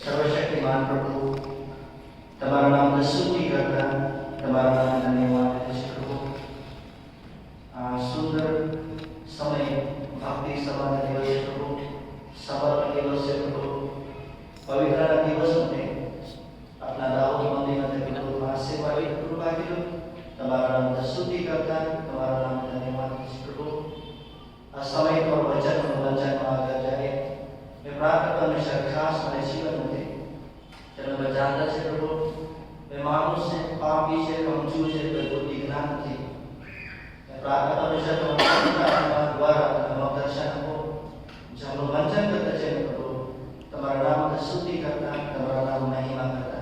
સર્વશક્તિમાન પ્રભુ, તમારું નામ સ્તુતિ કરતા, તમારું નામ ધન્યવાદ છે પ્રભુ. આ સુંદર સમય ભક્તિ સભાના દિવસે પ્રભુ, સવારના દિવસે પ્રભુ, પવિત્રના દિવસ માટે આપના દાઉદ મંદિરમાં પ્રભુ આશીર્વાદ કૃપા કીધું. તમારું નામ સ્તુતિ કરતા, તમારું નામ ધન્યવાદ છે પ્રભુ. આ સમય પર વચનમાં આગળ જાય मैं प्रार्थना हमेशा खास मेरे जीवन में चलो मैं जानता है प्रभु मैं मानुष से पापी से कमजोर से प्रभु दिखना नहीं मैं प्रार्थना हमेशा तुम्हारा द्वारा तुम्हारा दर्शन को जब हम वंचन करते हैं प्रभु तुम्हारा नाम स्तुति करता तुम्हारा नाम महिमा करता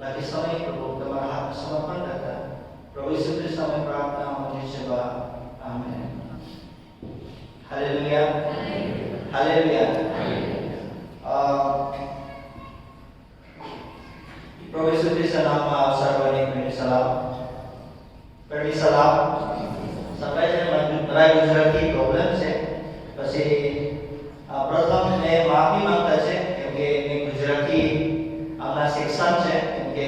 बाकी समय प्रभु तुम्हारा हाथ समर्पण करता प्रभु यीशु ख्रिस्त में प्रार्थना हमारी सेवा आमीन. Hallelujah hallelujah. प्रभु यीशु ख्रिस्त नाम में आप सर्वने मेरी सलाम. sampai saya menerai Gujarati problem છે પછી પ્રથમ મેં માફી માંગતા છે કેમ કે મેં ગુજરાતી આમના શિક્ષણ છે કેમ કે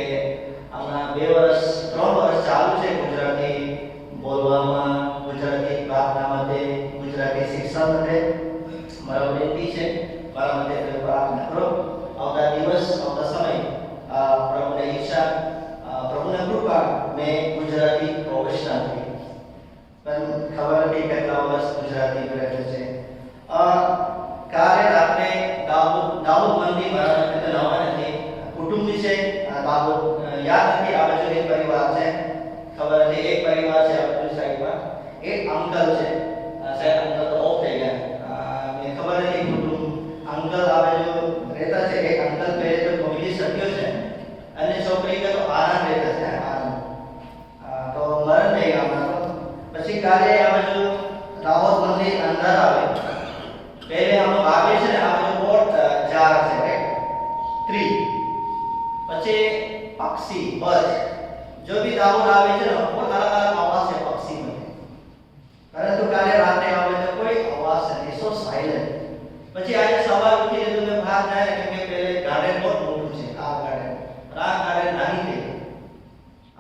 આમના 2 વર્ષ 3 વર્ષ ચાલુ છે ગુજરાતી બોલવામાં ગુજરાતી પ્રાર્થના માટે ગુજરાતી શિક્ષણ માટે મારા વિનંતી છે મારા માટે પ્રાર્થના કરો આવતા દિવસ આવતા સમય પ્રભુની ઈચ્છા પ્રભુની કૃપા મેં ગુજરાતી પ્રોફેશનલ થઈ પણ ખબર નથી કેટલા વર્ષ ગુજરાતી કરે છે કાર્ય આપણે દાઉદ મંદી મારા માટે નવા નથી કુટુંબ વિશે દાઉદ યાદ નથી આ બાજુ એક પરિવાર છે ખબર નથી એક પરિવાર છે આ બાજુ સાઈડમાં એક અંકલ છે શાયદ અંકલ તો ઓફ થઈ ગયા મેં ખબર નથી કુટુંબ અંકલ આ બાજુ રહેતા છે એક અંકલ પહેલે તો ફેમિલી સભ્યો છે અને છોકરી કે તો આરામ રહેતા છે આરામ તો મરણ થઈ ગયા પછી કાલે આ બાજુ દાહોદ મંદિર અંદર આવે પહેલે આમ આવે છે ને આ બાજુ બોટ 4 છે રાઈટ 3 પછી પક્ષી બસ જો भी दाऊद આવે છે ને बहुत अलग अलग आवाज है पक्षी में परंतु काले रात આવે તો કોઈ અવાજ નથી સો સાયલેન્ટ પછી આજે સવાર ઉઠીને તમે બહાર જાય કે પહેલે ગાર્ડન બહુ મોટું છે આ ગાર્ડન નાની થઈ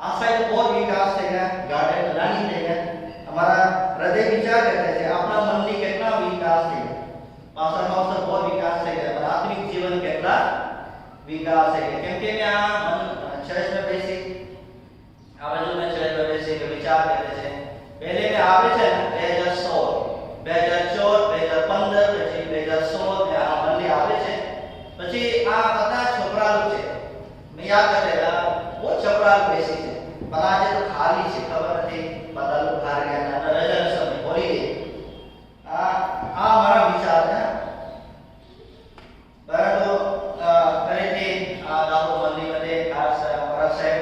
આ સાઈડ બહુ વિકાસ થઈ ગયા ગાર્ડન નાની થઈ ગયા हमारा हृदय विचार करते हैं अपना मन में कितना विकास है पास्टर बहुत विकास है आत्मिक जीवन कितना विकास है क्योंकि मैं मन चर्च में बैसी आवाज में चर्च में बैसी के विचार करते हैं पहले में आवे છે 2016 2014 2015 પછી 2016 में આ મંદિર આવે છે પછી આ બધા છોકરાઓ છે મેં યાદ કરેલા બહુ છોકરાઓ બેસી છે પણ આજે તો ખાલી છે ખબર નથી બધા લોકો બહાર ગયા હતા રજા સમય હોલીડે આ મારા વિચાર છે પરંતુ ફરીથી આ દાહોદ મંદિરमध्ये ખાસ અમારા સાહેબ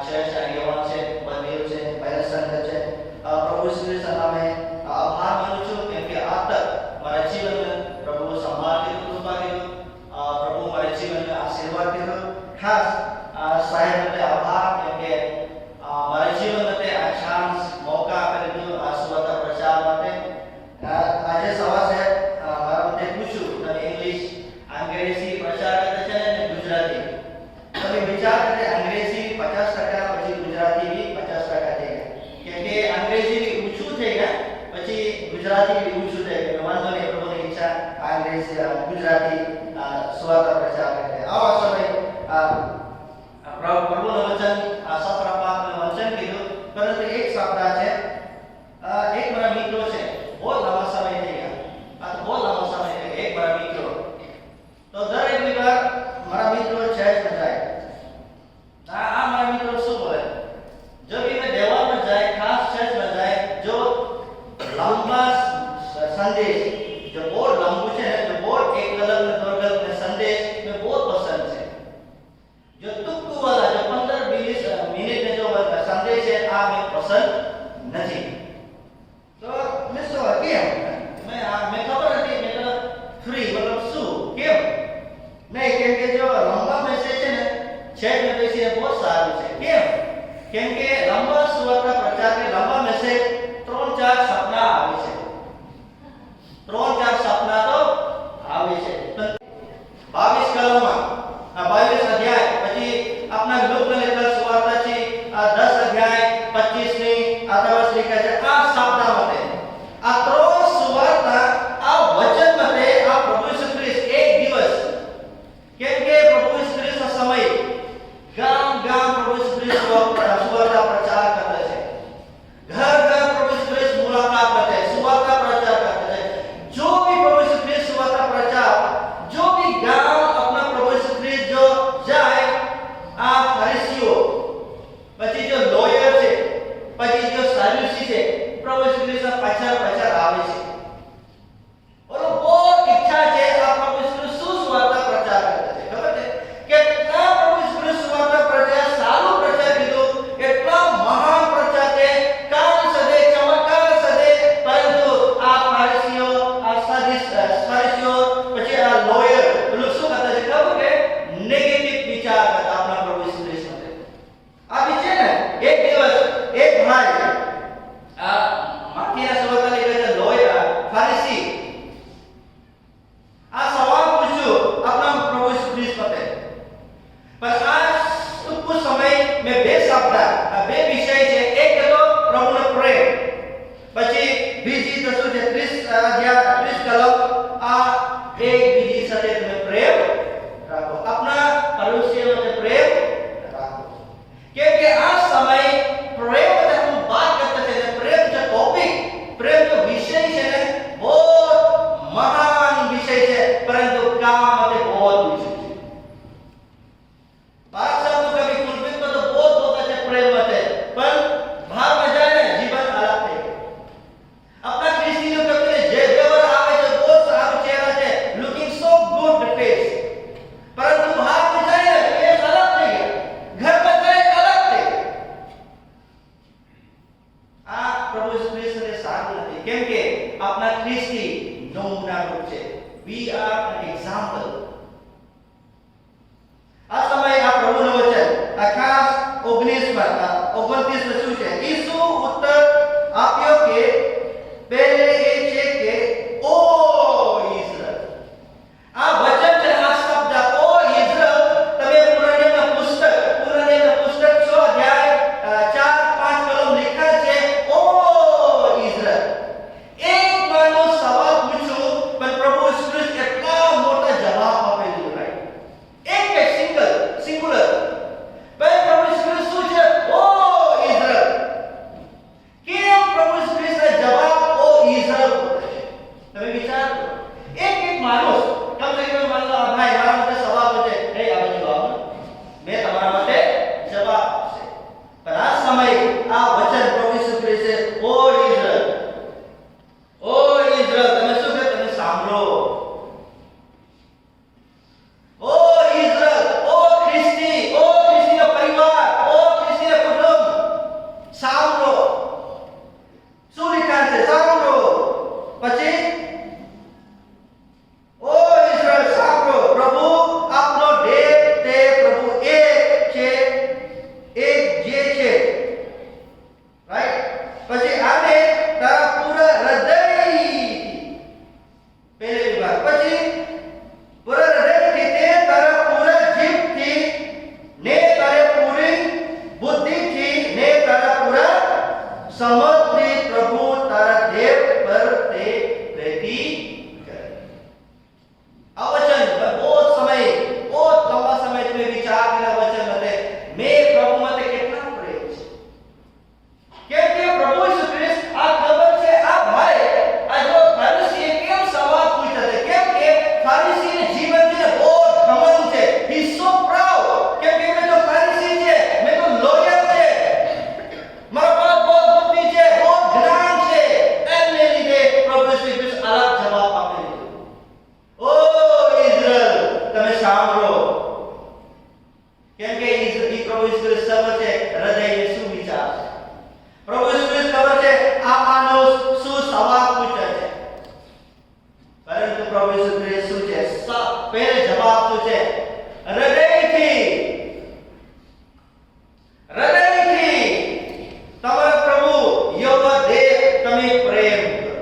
ચર્ચ આગેવાન છે મંદિર છે પહેલા સંઘ છે પ્રભુ શ્રી નામે આભાર માનું છું કેમ કે આ તક મારા જીવનમાં પ્રભુ સંભાળ કર્યું કૃપા કર્યું પ્રભુ મારા જીવનમાં આશીર્વાદ કર્યો ખાસ સાહેબ માટે આભાર કેમ કે મારા જીવન માટે આ ચાન્સ મોકા આપી દીધો આ સુવાર્તા પ્રચાર માટે આજે સવારે મારા માટે પૂછ્યું તમે ઇંગ્લિશ અંગ્રેજી પ્રચાર કરતા છે ને ગુજરાતી તમે વિચાર કરતે અંગ્રેજી 50% પછી ગુજરાતી भी 50% થઈ ગયા કેમ કે અંગ્રેજી ઊંચું થઈ ગયા પછી ગુજરાતી भी ઊંચું થઈ ગયું વાંધો નહીં પ્રભુની ઈચ્છા અંગ્રેજી ગુજરાતી સુવાર્તા પ્રચાર કરે આવા સમય પ્રભુનું વચન સત્ર પાકનું વચન કીધું પરંતુ એક શબ્દ છે એક મારા મિત્રો છે બહુ લાંબા સમય થઈ ગયા આ તો બહુ લાંબા સમય થઈ ગયા એક મારા મિત્રો તો દરેક વાર મારા મિત્રો ચર્ચમાં જાય આ મારા મિત્રો શું બોલે જો भी मैं देवाल में जाए खास चर्च में जाए जो लंबा संदेश जो बहुत लंबू है जो बहुत एक गलत में दो गलत में संदेश में बहुत पसंद है जो तुक्कू वाला जो 15-20 मिनट में जो संदेश है आ में पसंद नहीं तो मैं सो क्या मैं खबर नहीं मैं तो फ्री मतलब सु क्या नहीं क्योंकि जो लंबा मैसेज है ना चैट में बेसी है बहुत सारू है क्या क्योंकि लंबा सुवार्ता प्रचार के लंबा मैसेज 3-4 सपना आवे છે 3-4 સપના તો આવે છે 22 કલમમાં an example. આ સમયે આ પ્રભુનું વચન આ ખાસ 29 શું છે? ઈસુ ઉત્તર આપ્યો કે પહેલે એ છે કે ઓ ઇઝરાયલ. આ વચન છે, આ શબ્દ ઓ ઇઝરાયલ તમે પુરાણના પુસ્તક 6 અધ્યાય 4-5 કલમ લખા છે ઓ ઇઝરાયલ. એક માનો સવાલ પૂછ્યો પણ પ્રભુ ઈસુ ખ્રિસ્ત એટલા મોટા જવાબ આપી દીધો. રાઈટ, એક સિંગુલર. પણ પ્રભુ ઈસુ ખ્રિસ્ત શું છે? ઓ ઇઝરાયલ. કેમ પ્રભુ ઈસુ ખ્રિસ્ત જવાબ ઓ ઇઝરાયલ બોલે છે? તમે વિચાર કરો. એક માણસ તમને કોઈ માનો ભાઈ મારા માટે સવાલ પૂછે, હે આ બાજુ આવો, મેં તમારા માટે જવાબ આપશે. પણ આ સમયે આ વચન પ્રભુ ઈસુ ખ્રિસ્ત ઓ ઇઝરાયલ, ઓ ઇઝરાયલ તમે શું કહે? તમે સાંભળો. ઓ ઇઝરાયલ, ઓ ખ્રિસ્તીનો પરિવાર, ઓ ખ્રિસ્તીનો કુટુંબ, સાંભળો. શું લખાણ છે? સાંભળો. પછી ઓ ઇઝરાયલ સાંભળો, પ્રભુ આપનો દેવ તે પ્રભુ એક છે, એક જે છે. રાઈટ. પછી આને તારા પૂરા હૃદયથી, પહેલી વાત. પછી પૂરા હૃદયથી, તે તારા પૂરા જીભથી, ને તારા પૂરી બુદ્ધિથી, ને તારા પૂરા સમજથી પ્રભુ તારા દેવ પર તે પ્રીતિ કરે. આ વચન बहुत समय, बहुत लंबा समय તમે વિચાર કર્યા વચન માટે મેં પ્રભુ માટે કેટલા પ્રેમ છે. કેમ કે પ્રભુ ઈસુ ખ્રિસ્ત આ ખબર છે આ ભાઈ આ જો ફરીસી કેમ સવાલ પૂછતા છે? કેમ કે ફરીસીને જીવન છે બહુ ઘમંડ છે. he is so proud. કેમ કે મેં તો ફરીસી છે, મેં તો લોયર છે, મારા પાસે બહુ બુદ્ધિ છે, બહુ જ્ઞાન છે. એને લીધે પ્રભુ ઈસુ ખ્રિસ્ત અલગ જવાબ આપી દીધો. ઓ ઇઝરાયલ તમે સાંભળો. કેમ કે પ્રભુ ઈસુ ખ્રિસ્ત ખબર છે હૃદયને શું વિચાર છે. પ્રભુ ઈસુ ખ્રિસ્ત ખબર છે આ માણસ શું સવાલ પૂછે છે. પરંતુ પ્રભુ ઈસુ ખ્રિસ્ત શું છે? પહેલે જવાબ શું છે? હૃદયથી તમારા પ્રભુ યહોવા દેવ તમે પ્રેમ કરો.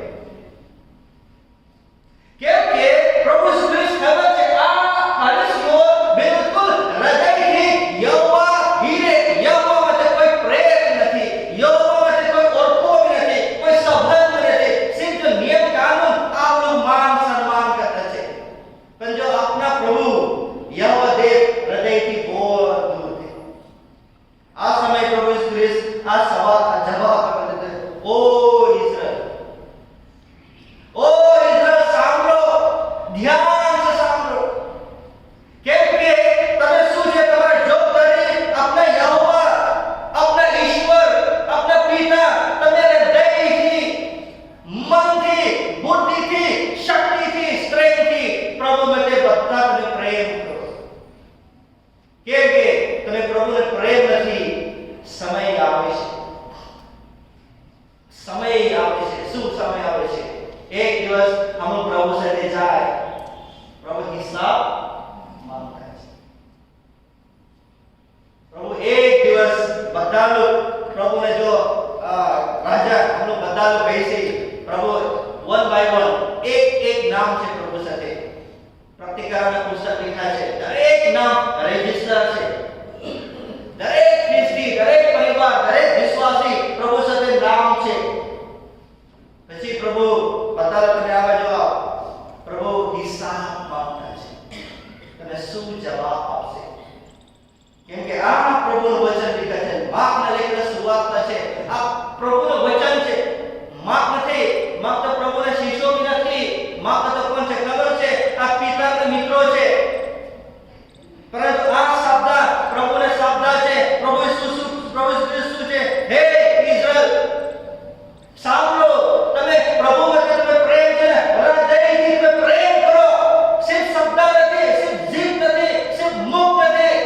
કેમ કે પ્રભુ ઈસુ ખ્રિસ્ત ખબર છે આ ફરીસીઓ બિલકુલ હૃદયથી યહોવા માટે કોઈ પ્રેમ નથી, યહોવા માટે કોઈ ઓળખો બી નથી, કોઈ સંબંધ નથી, સિર્ફ નિયમ કાનૂન આપણું માન સન્માન કરતા છે. પણ જો આપના પ્રભુ યહોવા દેવ હૃદયથી બહુ દૂર છે. આ સમય પ્રભુ ઈસુ ખ્રિસ્ત આ સવાલ જવાબ આપે છે. ઓ ઇઝરાયલ, ઓ ઇઝરાયલ સાંભળો, ધ્યાનથી સાંભળો. કેમ કે તમે શું છે? તમારી જવાબદારી આપના યહોવા, આપના ઈશ્વર, આપના પિતા તમે હૃદયથી, મનથી, બુદ્ધિથી, શક્તિથી, સ્ત્રેન્થથી પ્રભુ માટે બધા તમે પ્રેમ કરો. કેમ કે તમે પ્રભુને પ્રેમ નથી. સમય આવે છે, સમય આવે છે. શું સમય આવે છે? એક દિવસ હમ પ્રભુ સાથે જાય, પ્રભુ હિસાબ માંગતા છે. પ્રભુ એક દિવસ બધા લોગ પ્રભુને જો રાજા हम लोग બધા લોગ બેસી પ્રભુ વન બાય વન એક નામ છે પ્રભુ સાથે. પ્રતિકારના પુસ્તક લખ્યા છે, દરેક નામ રજિસ્ટર છે. દરેક ખ્રિસ્તી, દરેક પરિવાર, દરેક વિશ્વાસી પ્રભુ સાથે નામ છે. પછી પ્રભુ બતાવે તમે આવા જો પ્રભુ હિસાબ માંગતા છે. તમે શું જવાબ આપશે? કેમ કે આ પ્રભુનું વચન લીધા છે. માર્કના લેખની શરૂઆત છે. આ પ્રભુનું વચન છે. માર્ક નથી, માર્ક તો પ્રભુના શિષ્યો બી નથી. માર્ક તો કોણ છે ખબર છે? આ પિતાના મિત્રો છે. પરંતુ આ શબ્દ પ્રભુના શબ્દ છે. પ્રભુ ઈસુ ખ્રિસ્ત છે, હે ઇઝરાયલ સાંભળો. તમે પ્રભુ માટે તમે પ્રેમ છે ને હૃદયથી તમે પ્રેમ કરો. સિર્ફ શબ્દ નથી, સિર્ફ જીભ નથી, સિર્ફ મુખ નથી.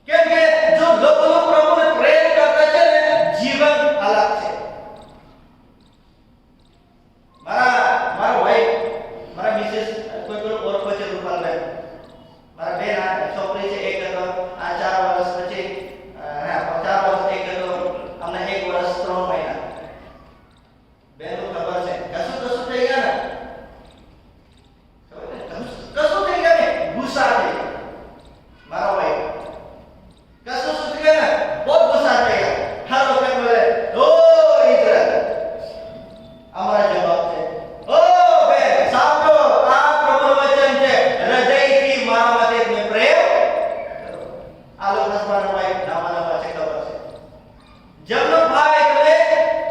કેમ કે જો કોઈ પેલું ઓળખો છે રૂપાલબેન? મારા બેન આ છોકરી છે, એક હતો આ 4 વર્ષ પછી 4 વર્ષ, એક હતો અમને 1 વર્ષ 3 મહિના. બેન ખબર છે કશું થઈ ગયા ને, કશું થઈ ગયા ને, ગુસ્સા થઈ ગયા. મારો ભાઈ કશું થઈ ગયા ને, બહુ ગુસ્સા થઈ ગયા. હર વખત બોલે ઓ ઇઝરાયલ. અમારા જવાબ છે ઓ બેન સાંભળો, આ પ્રભુનું વચન છે, હૃદયથી મારા માટે તમે પ્રેમ કરો. આ લોકો હસવાનો ભાઈ નામાના પાસે ખબર છે. જમનો ભાઈ તમે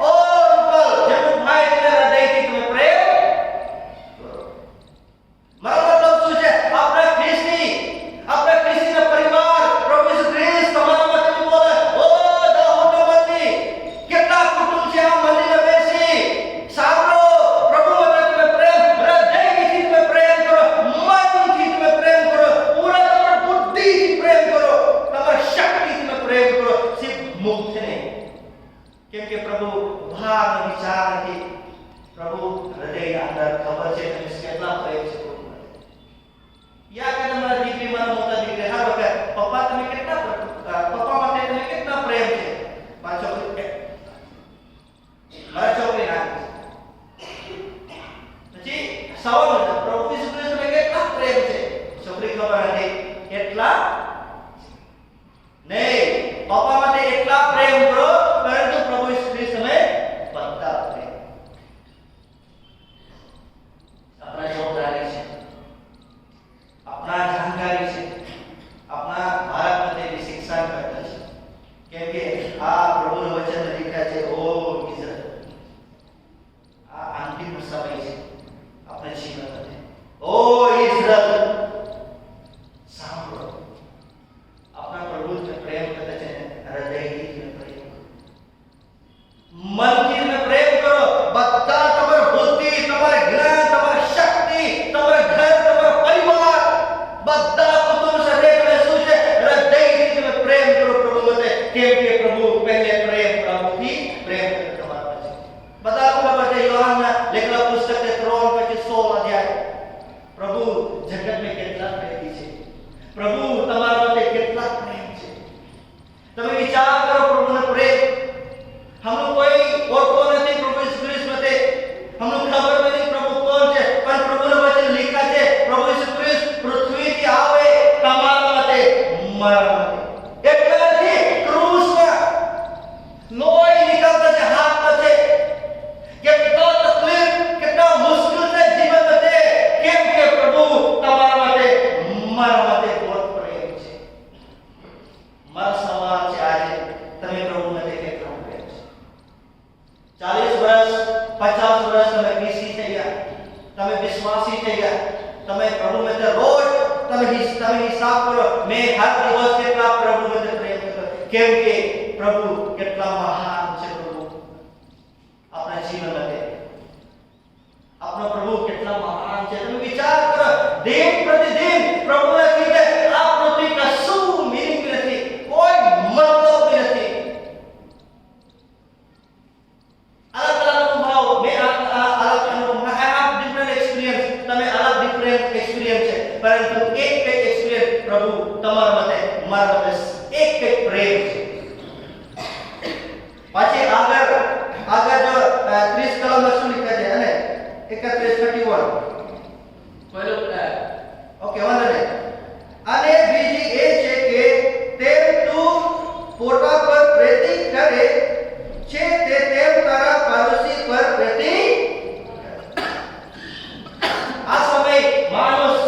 ઓ રૂપલ, જમનો ભાઈ તમે હૃદયથી તમે પ્રેમ કરો. મારો મતલબ શું છે? આપણા ખ્રિસ્તીના પરિવાર પ્રભુ ઈસુ ખ્રિસ્ત તમારા માટે બોલે ઓ દાઉદનો મંદિર. કેટલા કુટુંબ છે આ મંદિરમાં બેસી સાંભળો, પ્રભુ માટે તમે પ્રેમ, હૃદયથી તમે પ્રેમ કરો, મનથી તમે પ્રેમ કરો, પૂરા તમારા બુદ્ધિથી પ્રેમ કરો, તમારી શક્તિથી તમે પ્રેમ કરો. સિર્ફ મુખથી નહીં, કેમ કે પ્રભુ ભાવ વિચાર નથી, પ્રભુ હૃદયના અંદર ખબર છે તમે કેટલા પ્રેમ છે પ્રભુ માટે. યા કે તમારા દીકરી, મારા મોટા દીકરી હર વખત પપ્પા તમે પપ્પા માટે તમે કેટલા પ્રેમ છે. મારા છોકરી નાની પછી સવાલ પ્રભુ ઈસુ ખ્રિસ્ત તમે કેટલા પ્રેમ છે. છોકરી ખબર નથી કેટલા નહીં, પપ્પા માટે એટલા પ્રેમ કરો, પરંતુ પ્રભુ ઈસુ ખ્રિસ્ત તમે બધા પ્રેમ. આપણા જવાબદારી છે, આપણા જાણકારી છે, આપણા ભારત માટે શિક્ષા કરતા છે, કેમ કે આ પ્રભુનું વચન લખ્યા છે ઓ ઇઝરાયલ. આ અંતિમ સમય છે આપણા જીવન માટે. ઓ ઇઝરાયલ સાંભળો, આપણા પ્રભુ પ્રેમ કરતા છે, હૃદયથી તમે પ્રેમ કરો, મનથી તમે પ્રેમ કરો. બધા તમારી બુદ્ધિ, તમારું જ્ઞાન, તમારી શક્તિ, તમારું ઘર, તમારો પરિવાર, બધા કુટુંબ સાથે તમે શું છે હૃદયથી તમે પ્રેમ કરો પ્રભુ માટે, કેમ કે પ્રભુ પહેલે પ્રેમ પ્રભુથી પ્રેમ કરે તમારા પાસે. બધા ખબર છે યોહાનના લખેલા પુસ્તક છે 3 પછી 16 અધ્યાય. પ્રભુ જગતને કેટલા પ્રેમી છે, પ્રભુ તમારા માટે કેટલા પ્રેમ છે. તમે વિચાર કરો પ્રભુનો પ્રેમ. हम लोग कोई और को नहीं प्रभु ईसु ख्रिस्त मते, हम लोग खबर नहीं प्रभु कौन है, पर प्रभु ने वचन लिखा है प्रभु ईसु ख्रिस्त पृथ्वी की आवे તમારા માટે મરવા માટે. એટલે નથી ક્રૂસમાં લોહી નીકળતા છે હાથ માટે. કેટલા તકલીફ, કેટલા મુશ્કેલ છે જીવન માટે, કેમ કે પ્રભુ તમારા માટે મરવા માટે બહુ પ્રેમ છે. મારો સવાલ છે આજે, તમે પ્રભુ માટે કેટલો પ્રેમ છે? 40 વર્ષ 50 વર્ષ તમે બીસી થઈ ગયા, તમે વિશ્વાસી થઈ ગયા, તમે પ્રભુ માટે રોજ તમે હિસાબ કરો મેં હર દિવસ કેટલા પ્રભુ માટે પ્રેમ કર્યો, કેમ કે પ્રભુ કેટલા મહાન છે. પ્રભુ આપણા જીવન માટે આપણો પ્રભુ કેટલા મહાન છે. તમે વિચાર કરો, દિન પ્રતિદિન પ્રભુને કીધે આ પૃથ્વી કશું મીનિંગ નથી, કોઈ મતલબ નથી. अलग अलग अनुभव में अलग अनुभव I have different experience, તમે અલગ different experience છે, પરંતુ એક experience પ્રભુ તમારા માટે મારા માટે એક પ્રેમ છે. પછી આગળ જો 30 કલમમાં શું લખ્યા છે અને 31:31 પહેલું ઓકે વાંધો નહીં. અને બીજી એ છે કે તેમ તું પોતા પર પ્રીતિ કરે છે તે તેમ તારા પાડોશી પર પ્રીતિ. આ સમય માણસ,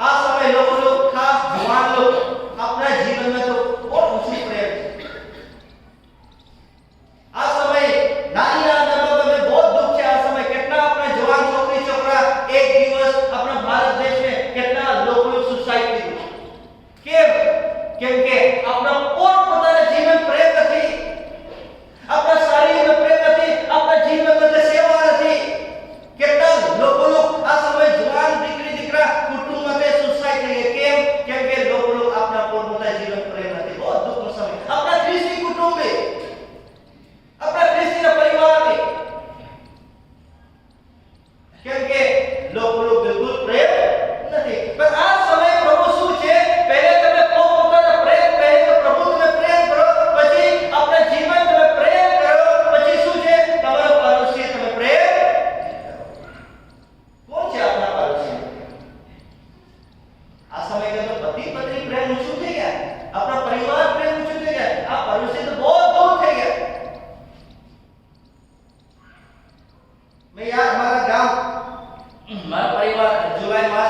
આ સમય લોકો ખાસ જવાન લોકો આપણા જીવનમાં તો બહુ ઓછી પ્રેમ છે. આ સમય નાની નાની બાબતોમાં બહુ દુઃખ છે. આ સમય કેટલા આપણા જવાન છોકરી છોકરા એક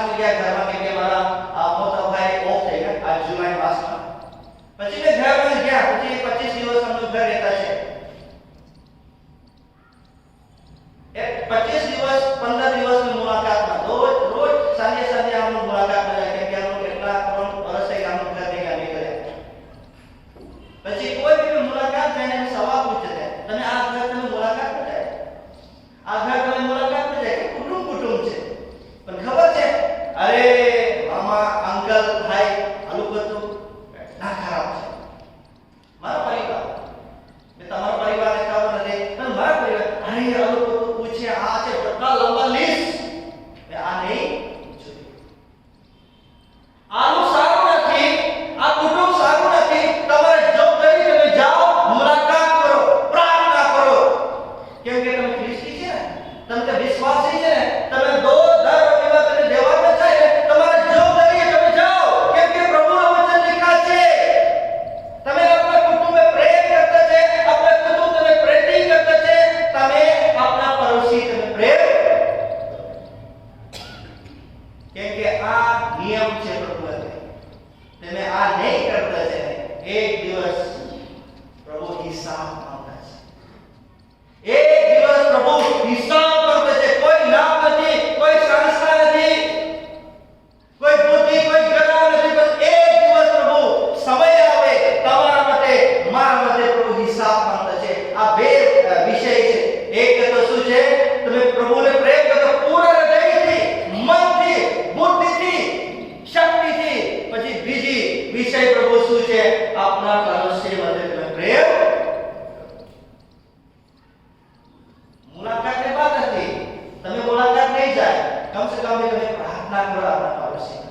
આવી ગયા ઘરમાં કે મારા મોટા ભાઈ ઓફ થઈ ગયા આ જુલાઈ માસમાં. પછી મેં ઘરમાં ગયા, પછી 25 દિવસ અમને ઘર રહેતા છે. એ 25 દિવસ 15 દિવસની મુલાકાતમાં રોજ સાંજે આમ મુલાકાતમાં જાય કે આમ કેટલા 3 વર્ષ થઈ આમ ઘર નહીં આવી ગયા. પછી કોઈ બી મુલાકાત થઈને સવાલ પૂછે છે, તમે આ ઘર તમે મુલાકાત પર જાય, આ ઘર તમે મુલાકાત પર જાય, કુટુંબ છે. પણ ખબર છે, અરે મામા અંકલ ભાઈ આ લોકો તો ના ખરાબ છે. મારા પરિવાર, મેં તમારા પરિવારને ખબર નથી, પણ મારા પરિવાર અરે આ લોકો તો પૂછે આ છે બધા લંબા લિસ્ટ, મેં આ નહીં જોયું. આનું સારું નથી, આ કુટુંબ સારું નથી. તમારે જવાબદારી તમે જાઓ, મુલાકાત કરો, પ્રાર્થના કરો. કેમ કે તમે ખ્રિસ્તી છે ને, તમે તો વિશ્વાસી છે ને, તમે દર રવિવાર તમે દેવાળમાં જાય ને, તમારી જવાબદારી તમે જાઓ. કેમ કે પ્રભુનું વચન લખ્યા છે, તમે આપણા કુટુંબે પ્રેમ કરતા છે, આપણા કુટુંબ તમે પ્રેમ કરતા છે, તમે આપણા પડોશી તમે પ્રેમ. કેમ કે આ નિયમ છે પ્રભુને. તમે આ નહીં કરતા છે, એક દિવસ પ્રભુ હિસાબ માંગતા છે. એક દિવસ પ્રભુ હિસાબ માંગતા છે. કોઈ નામ નથી, કોઈ સંસ્થા નથી, કોઈ બુદ્ધિ, કોઈ જ્ઞાન નથી, બસ એક દિવસ પ્રભુ સમય આવે તમારા માટે, મારા માટે પ્રભુ હિસાબ માંગતા છે. આ બે વિષય છે. એક તો શું છે, તમે પ્રભુને પ્રેમ કરો પૂરા હૃદયથી, મનથી, બુદ્ધિથી, શક્તિથી. પછી બીજી વિષય પ્રભુ શું છે, આપના પડોશી માટે તમે પ્રેમ. મુલાકાત ની વાત નથી, તમે મુલાકાત નહીં જાય, કમ સે કમ તમે પ્રાર્થના કરો આપના પડોશી,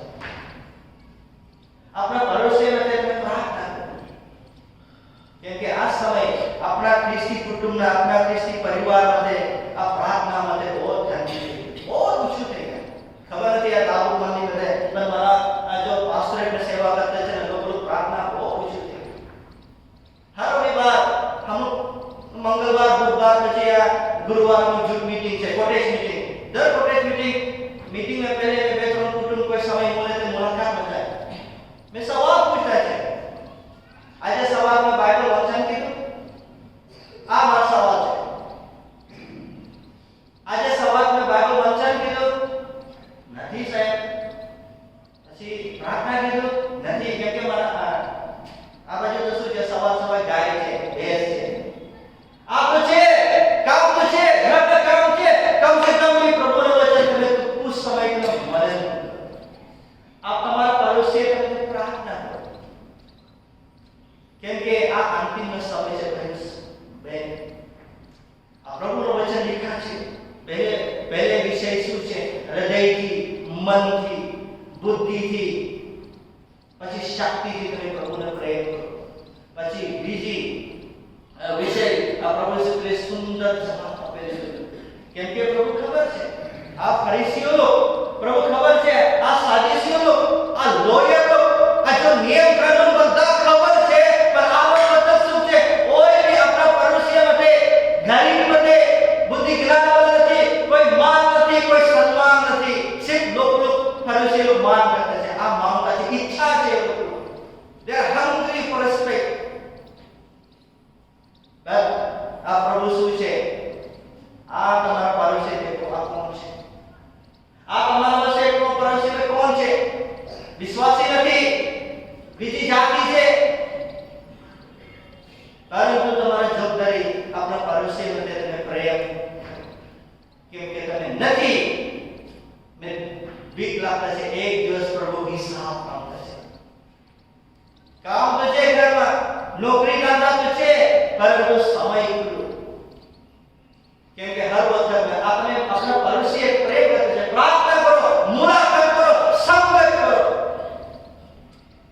આપના પડોશી માટે તમે પ્રાર્થના કરો. કેમ કે આ સમય આપણા ખ્રિસ્તી કુટુંબના, આપણા ખ્રિસ્તી પરિવાર માટે આ પ્રાર્થના માટે બહુ જરૂરી, બહુ ઓછું થઈ ગયું. ખબર નથી આ દારૂ મંદી બધે, પણ મારા આ જો પાસ્ટરેટ સેવા કરતા છે ને, લોકો પ્રાર્થના બહુ ઓછું થઈ ગયું. હર રવિવાર હમ મંગળવાર બુધવાર પછી આ ગુરુવારનું જૂથ મીટિંગ છે, કોટેજ મીટિંગ. દર કોટેજ મીટિંગ में पहले બે ત્રણ કુટુંબ કોઈ સમય મળે તો મુલાકાત જાય. મેં સવાલ પૂછ્યા છે, આજે સવારમાં બાઇબલ વાંચન કીધું, આ મારો સવાલ છે. આજે સવારમાં બાઇબલ વાંચન કીધું, નથી સાહેબ. પછી પ્રાર્થના કીધું, નથી. કેમ કે મારા આ બાજુ તો શું છે, સવાર ગાય છે, ભેંસ છે, આ તો છે, કામ તો છે, ઘરના કામ છે. કમ સે કમ એ પ્રભુનું વચન તમે કુછ સમય તમને મળે. આપ તમારા પડોશી તમે પ્રાર્થના કરો. કેમ કે આ અંતિમ સમય છે બેન. આ પ્રભુનું વચન લખ્યા છે. પહેલે વિષય શું છે, હૃદયથી, મનથી, બુદ્ધિથી, પછી શક્તિથી તમે પ્રભુને પ્રેમ કરો. પછી બીજી વિષય આ પ્રભુ ઈસુ ખ્રિસ્ત સુંદર જવાબ આપે છે. કેમ કે પ્રભુ ખબર છે, આ ફરીસીઓ લોકો, પ્રભુ ખબર છે, આ સાદીસીઓ લોકો, આ લોયર લોકો, આ જો નિયમ કાનૂન બધા ખબર છે, પણ આ મતલબ શું છે, કોઈ બી આપણા પડોશી માટે, ગરીબ માટે બુદ્ધિ જ્ઞાન વાળા નથી, કોઈ માન નથી, કોઈ સન્માન નથી. સિર્ફ લોકો ફરીસી લોકો માન કરતા છે, આ માંગતા છે, ઈચ્છા છે. they are hungry for respect. આ પ્રભુ શું છે, આ તમારા પડોશી દેખો, આ કોણ છે, આ તમારા પાસે પડોશી કોણ છે, વિશ્વાસી નથી, બીજી જાતિ છે. પરંતુ તમારી જવાબદારી આપણા પડોશી માટે તમે પ્રેમ. કેમ કે તમે નથી, મેં બીક લાગતા છે, એક દિવસ પ્રભુ હિસાબ માંગતા છે. કામ તો છે ઘરમાં, નોકરી ધંધા તો છે, પરંતુ સમય પૂરો. કેમ કે હર વખત આપણે આપણા પડોશી પ્રેમ કરે છે, પ્રાર્થના કરો, મુલાકાત કરો, સંગત કરો.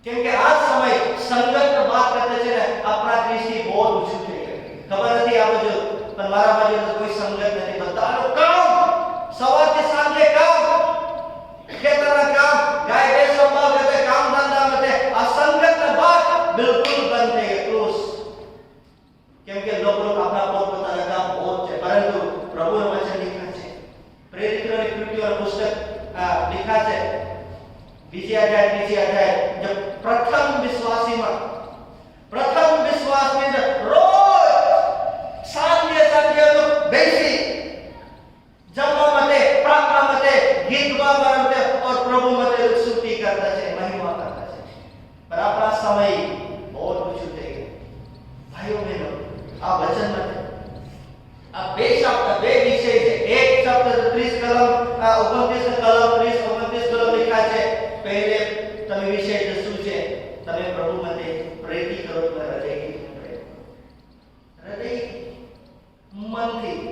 કેમ કે આ સમય સંગતની વાત કરતે છે ને, આપણા ખ્રિસ્તી બહુ ઓછું થઈ ગયું. ખબર નથી આ બાજુ, પણ મારા બાજુ તો કોઈ સંગત નથી. બધાનું કામ, સવારથી સાંજે કામ, ખેતરના કામ, ગાય ભેંસ સંભાળ કરતે, કામ ધંધા કરતે. આ સંગતની વાત બિલકુલ બંધ થઈ ગઈ. કેમ કે લોકો આપણા પોતપોતાના કામ બહુ છે, પરંતુ પ્રભુનું વચન લખ્યા છે, પ્રેરિત બીજી અધ્યાય ત્રીજી અધ્યાય જે પ્રથમ વિશ્વાસીમાં પ્રથમ વિશ્વાસની અંદર રોજ સાંજે બેસી જમવા માટે પ્રાર્થના માટે ગીત ગાવા માટે और प्रभु માટે સ્તુતિ કરતા છે મહિમા કરતા છે पर આપણા સમય બહુ ઓછું થઈ ગયું ભાઈઓ બહેનો આ વચન માટે આ બે શબ્દ બે વિષય છે એક શબ્દ 30 કલમ 29 કલમ 30 29 કલમ લખ્યા છે પહેલે તમે વિષય શું છે તમે પ્રભુ માટે પ્રેરિત કરો હૃદય મનથી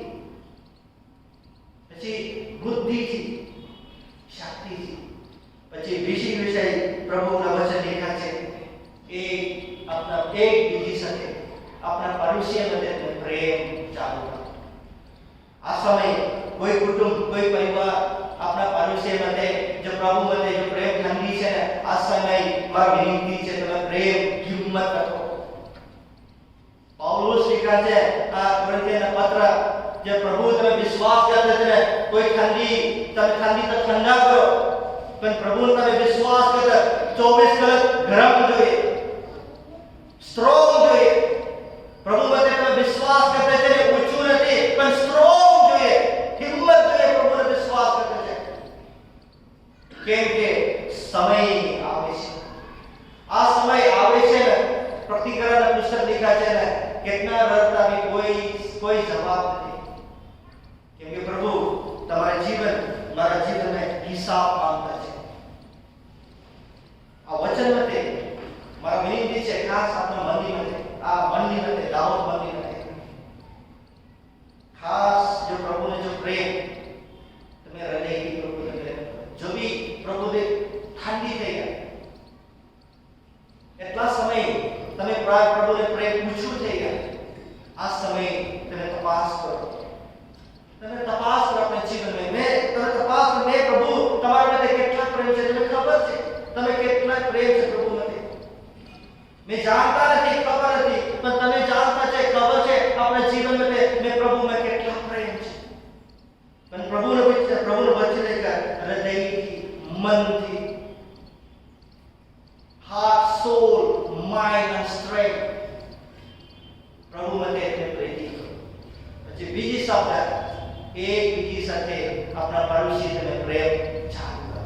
પછી બુદ્ધિથી શક્તિથી પછી વિષય પ્રભુના વચન લખ્યા છે એ આપણા એક બીજી સાથે આપણા પાડોશી માટે પ્રેમ ચાલુ કરો આ સમય કોઈ કુટુંબ કોઈ પરિવાર આપણા પાડોશી માટે જો પ્રભુ માટે જો પ્રેમ ઠંડી છે ને આ સમય મારી વિનંતી છે તમે પ્રેમ હિંમત રાખો પૌલુસ लिखा છે આ કોરિન્થીયના પત્ર જે પ્રભુ તમે વિશ્વાસ કરતા છે કોઈ ઠંડી તમે ઠંડી તો ઠંડા કરો પણ પ્રભુ તમે વિશ્વાસ કરતા 24 કલાક ગરમ જોઈએ સ્ટ્રોંગ જોઈએ પ્રભુ માટે તમે વિશ્વાસ કરતા છે ને ઊંચું નથી પણ સ્ટ્રોંગ જોઈએ હિંમત જોઈએ પ્રભુને વિશ્વાસ કરતા છે કેમ કે સમય આવે છે આ સમય આવે છે ને પ્રતિકરણ પુસ્તક लिखा છે ને कितना रड़ता भी कोई जवाब नहीं क्योंकि प्रभु तुम्हारे जीवन मारा जीवन में हिसाब मांगता है आ वचन मते मारा विनती છે ખાસ આપના મંદિર મતે આ મંદિર મતે દાઉદ મંદિર મતે ખાસ जो प्रभु ने जो प्रेम तुम्हें हृदय की प्रभु ने जो भी प्रभु ने ठंडी થઈ ગયા એટલા સમય તમે પ્રભુને પ્રેમ પૂછું થઈ ગયા આ સમય તમે તપાસ કરો આપણા જીવનમાં તમે તપાસ કરો મે પ્રભુ તમારા માટે કેટલા પ્રેમ છે તમને ખબર છે તમે કેટલા પ્રેમ છે પ્રભુ માટે મે જાણતા નથી ખબર નથી પણ તમે જાણતા છે ખબર છે આપણા જીવન માટે મે પ્રભુમાં કેટલા પ્રેમ છે પણ પ્રભુનો વચન લેकर હૃદયથી મનથી heart, soul, mind and strength. प्रभु मते प्रेरित करो પછી બીજી શબ્દ એક બીજી સાથે આપણા પાડોશી સાથે પ્રેમ ચાલુ કરો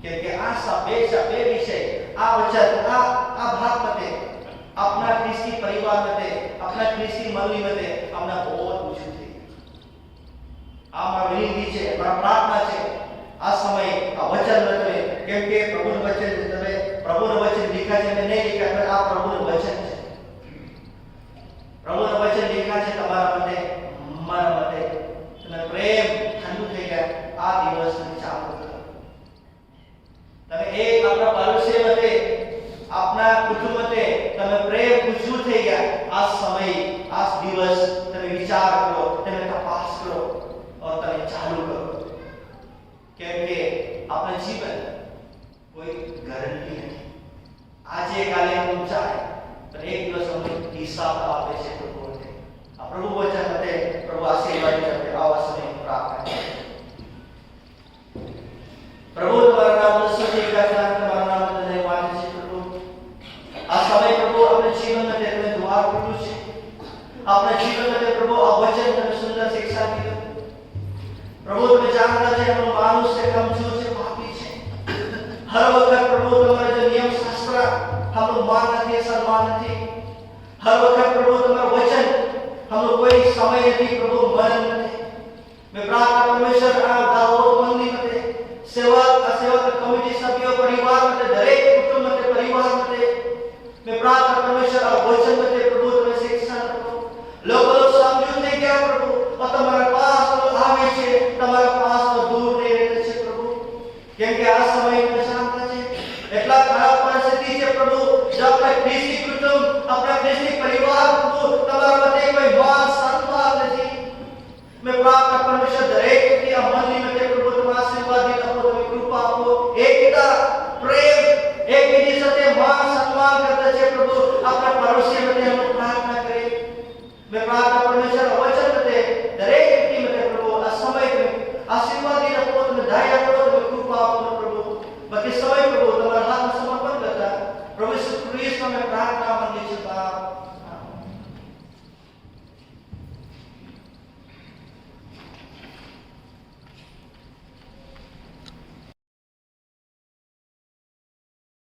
કેમ કે આ બે વિષય આ વચન આ ભાગ મતે આપણા ખ્રિસ્તી પરિવાર મતે આપણા ખ્રિસ્તી મંડળી મતે આપણા બહુ ઊંચું થઈ આ મારી વિનંતી છે મારા પ્રાર્થના છે આ સમય આ વચન મતે કેમ કે પ્રભુનું વચન તમે પ્રભુનું વચન लिखा છે મેં નહીં लिखा પણ આ પ્રભુનું વચન છે પ્રભુનું વચન लिखा છે તમારા માટે મારા માટે તમે પ્રેમ ઠંડુ થઈ ગયા આ દિવસને ચાલુ કરો તમે એક આપણા પાડોશી માટે આપણા કુટુંબ માટે તમે પ્રેમ ઊંચું થઈ ગયા આ સમય આ દિવસ તમે વિચાર કરો તમે તપાસ કરો और તમે ચાલુ કરો કેમ કે આપણા જીવન કોઈ ગારંટી નથી આજે કાલે हम जाए पर एक दिवस हम हिसाब आपे છે પ્રભુ ને આ પ્રભુ વચન મતે પ્રભુ આશીર્વાદ કરતે આવા સમય પ્રાર્થના પ્રભુ તમારા નામ સ્તુતિ કરતા તમારા નામ ધન્યવાદ છે પ્રભુ આ સમય પ્રભુ આપણે જીવન મતે તમે દ્વાર ખોલ્યું છે આપણા જીવન મતે પ્રભુ આ વચન તમે સુંદર શિક્ષા દીધું પ્રભુ તમે જાણતા છે આપણો માણસ છે કમજોર છે પાપી છે हर वक्त प्रभु तुम्हारे जो नियम शास्त्र हम लोग मान नहीं सम्मान नहीं हर वक्त प्रभु तुम्हारा वचन हम लोग कोई समय नहीं प्रभु मन नहीं मैं प्रार्थना परमेश्वर दाऊद मंदिर में सेवक कमिटी सभ्यों परिवार में दरेक कुटुंब में परिवार में मैं प्रार्थना परमेश्वर वचन में प्रभु तुम्हें शिक्षा करो लोग समझू नहीं क्या प्रभु और तुम्हारे पास आवे छे तुम्हारे पास दूर नहीं रहते छे प्रभु क्योंकि आ समय એટલા ખરાબ પરિસ્થિતિ છે પ્રભુ જો આપણા ખ્રિસ્તી કુટુંબ આપણા ખ્રિસ્તી પરિવાર પ્રભુ તમારા માટે કોઈ માન સન્માન નથી મેં પ્રાર્થના પરમેશ્વર દરેક